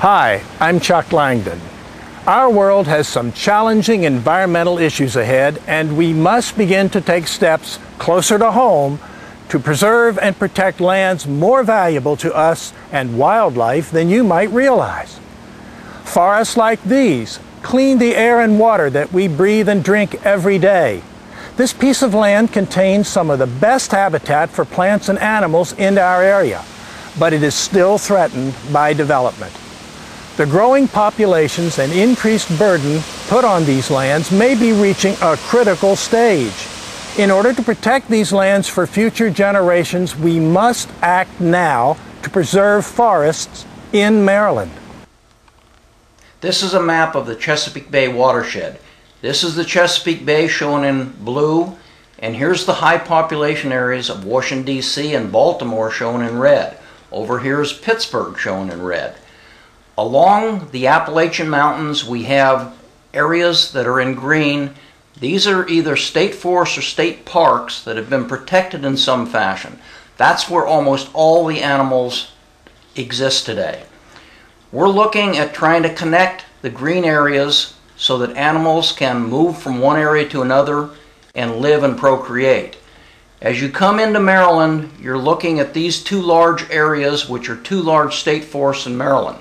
Hi, I'm Chuck Langdon. Our world has some challenging environmental issues ahead, and we must begin to take steps closer to home to preserve and protect lands more valuable to us and wildlife than you might realize. Forests like these clean the air and water that we breathe and drink every day. This piece of land contains some of the best habitat for plants and animals in our area, but it is still threatened by development. The growing populations and increased burden put on these lands may be reaching a critical stage. In order to protect these lands for future generations, we must act now to preserve forests in Maryland. This is a map of the Chesapeake Bay watershed. This is the Chesapeake Bay shown in blue, and here's the high population areas of Washington, D.C. and Baltimore shown in red. Over here is Pittsburgh shown in red. Along the Appalachian Mountains, we have areas that are in green. These are either state forests or state parks that have been protected in some fashion. That's where almost all the animals exist today. We're looking at trying to connect the green areas so that animals can move from one area to another and live and procreate. As you come into Maryland, you're looking at these two large areas, which are two large state forests in Maryland.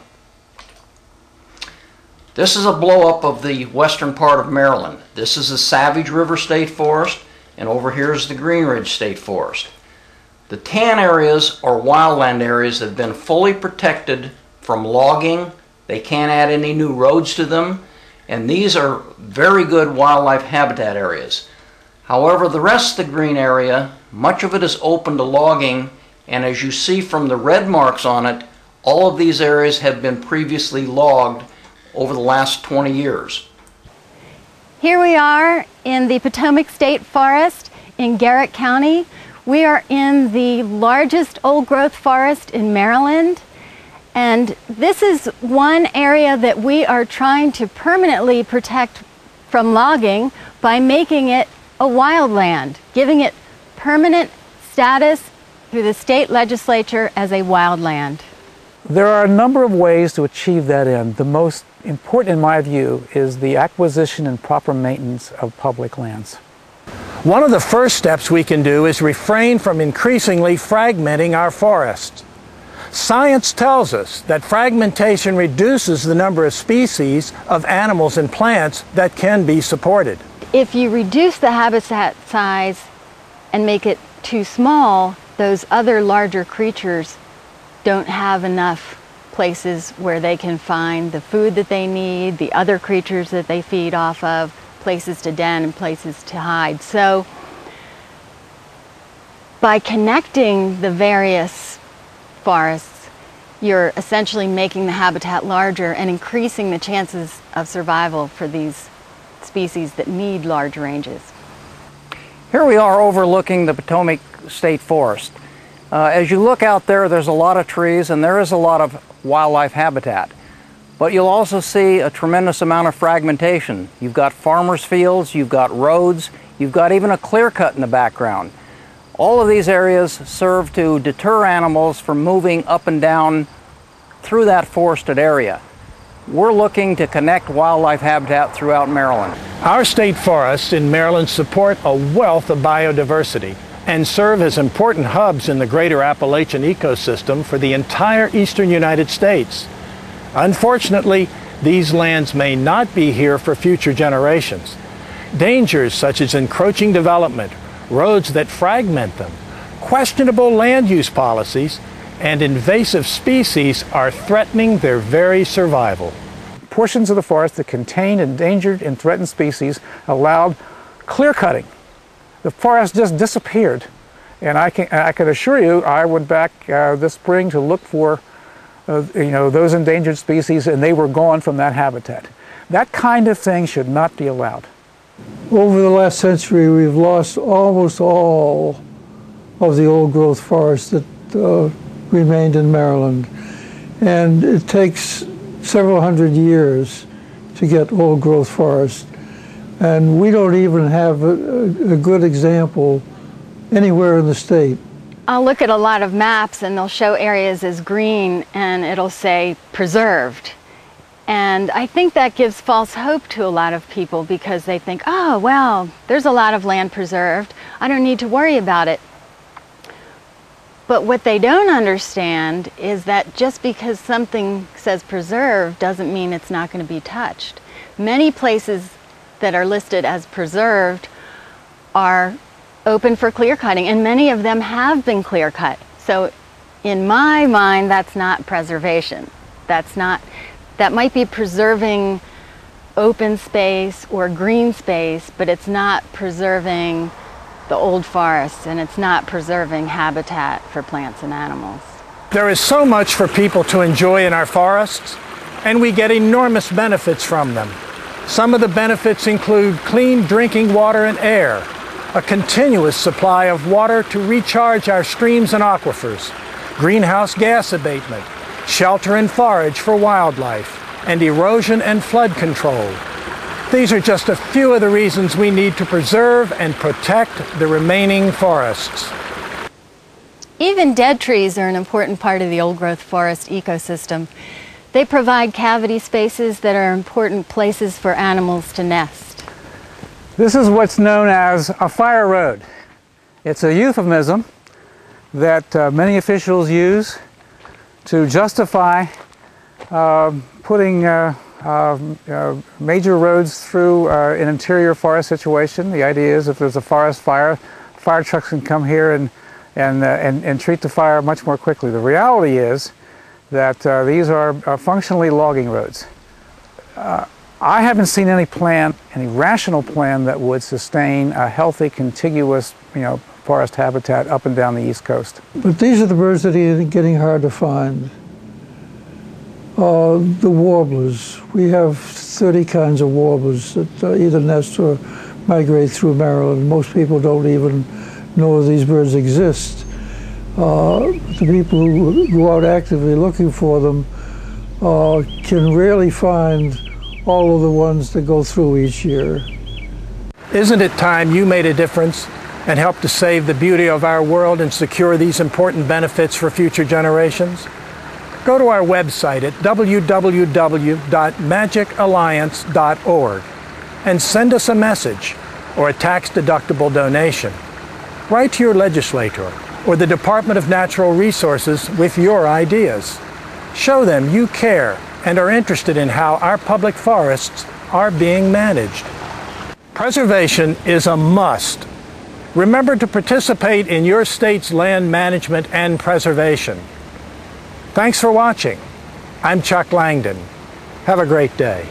This is a blow-up of the western part of Maryland. This is the Savage River State Forest, and over here is the Green Ridge State Forest. The tan areas are wildland areas that have been fully protected from logging. They can't add any new roads to them, and these are very good wildlife habitat areas. However, the rest of the green area, much of it is open to logging, and as you see from the red marks on it, all of these areas have been previously logged over the last 20 years. Here we are in the Potomac State Forest in Garrett County. We are in the largest old-growth forest in Maryland, and this is one area that we are trying to permanently protect from logging by making it a wildland, giving it permanent status through the state legislature as a wildland. There are a number of ways to achieve that end. The most important, in my view, is the acquisition and proper maintenance of public lands. One of the first steps we can do is refrain from increasingly fragmenting our forests. Science tells us that fragmentation reduces the number of species of animals and plants that can be supported. If you reduce the habitat size and make it too small, those other larger creatures don't have enough places where they can find the food that they need, the other creatures that they feed off of, places to den and places to hide. So by connecting the various forests, you're essentially making the habitat larger and increasing the chances of survival for these species that need large ranges. Here we are overlooking the Potomac State Forest. As you look out there, there's a lot of trees and there is a lot of wildlife habitat. But you'll also see a tremendous amount of fragmentation. You've got farmers' fields, you've got roads, you've got even a clear cut in the background. All of these areas serve to deter animals from moving up and down through that forested area. We're looking to connect wildlife habitat throughout Maryland. Our state forests in Maryland support a wealth of biodiversity and serve as important hubs in the greater Appalachian ecosystem for the entire eastern United States. Unfortunately, these lands may not be here for future generations. Dangers such as encroaching development, roads that fragment them, questionable land use policies, and invasive species are threatening their very survival. Portions of the forest that contained endangered and threatened species allowed clear cutting. The forest just disappeared, and I can assure you, I went back this spring to look for those endangered species, and they were gone from that habitat. That kind of thing should not be allowed. Over the last century, we've lost almost all of the old-growth forests that remained in Maryland, and it takes several hundred years to get old-growth forests. And we don't even have a good example anywhere in the state. I'll look at a lot of maps and they'll show areas as green and it'll say preserved. And I think that gives false hope to a lot of people because they think, oh, well, there's a lot of land preserved. I don't need to worry about it. But what they don't understand is that just because something says preserved doesn't mean it's not going to be touched. Many places that are listed as preserved are open for clear cutting, and many of them have been clear cut. So in my mind, that's not preservation. That might be preserving open space or green space, but it's not preserving the old forests, and it's not preserving habitat for plants and animals. There is so much for people to enjoy in our forests, and we get enormous benefits from them. Some of the benefits include clean drinking water and air, a continuous supply of water to recharge our streams and aquifers, greenhouse gas abatement, shelter and forage for wildlife, and erosion and flood control. These are just a few of the reasons we need to preserve and protect the remaining forests. Even dead trees are an important part of the old-growth forest ecosystem. They provide cavity spaces that are important places for animals to nest. This is what's known as a fire road. It's a euphemism that many officials use to justify putting major roads through an interior forest situation. The idea is if there's a forest fire, fire trucks can come here and treat the fire much more quickly. The reality is that these are functionally logging roads. I haven't seen any rational plan that would sustain a healthy, contiguous, forest habitat up and down the East Coast. But these are the birds that are getting hard to find. The warblers. We have 30 kinds of warblers that either nest or migrate through Maryland. Most people don't even know these birds exist. The people who go out actively looking for them can rarely find all of the ones that go through each year. Isn't it time you made a difference and helped to save the beauty of our world and secure these important benefits for future generations? Go to our website at www.magicalliance.org and send us a message or a tax-deductible donation. Write to your legislator or the Department of Natural Resources with your ideas. Show them you care and are interested in how our public forests are being managed. Preservation is a must. Remember to participate in your state's land management and preservation. Thanks for watching. I'm Chuck Langdon. Have a great day.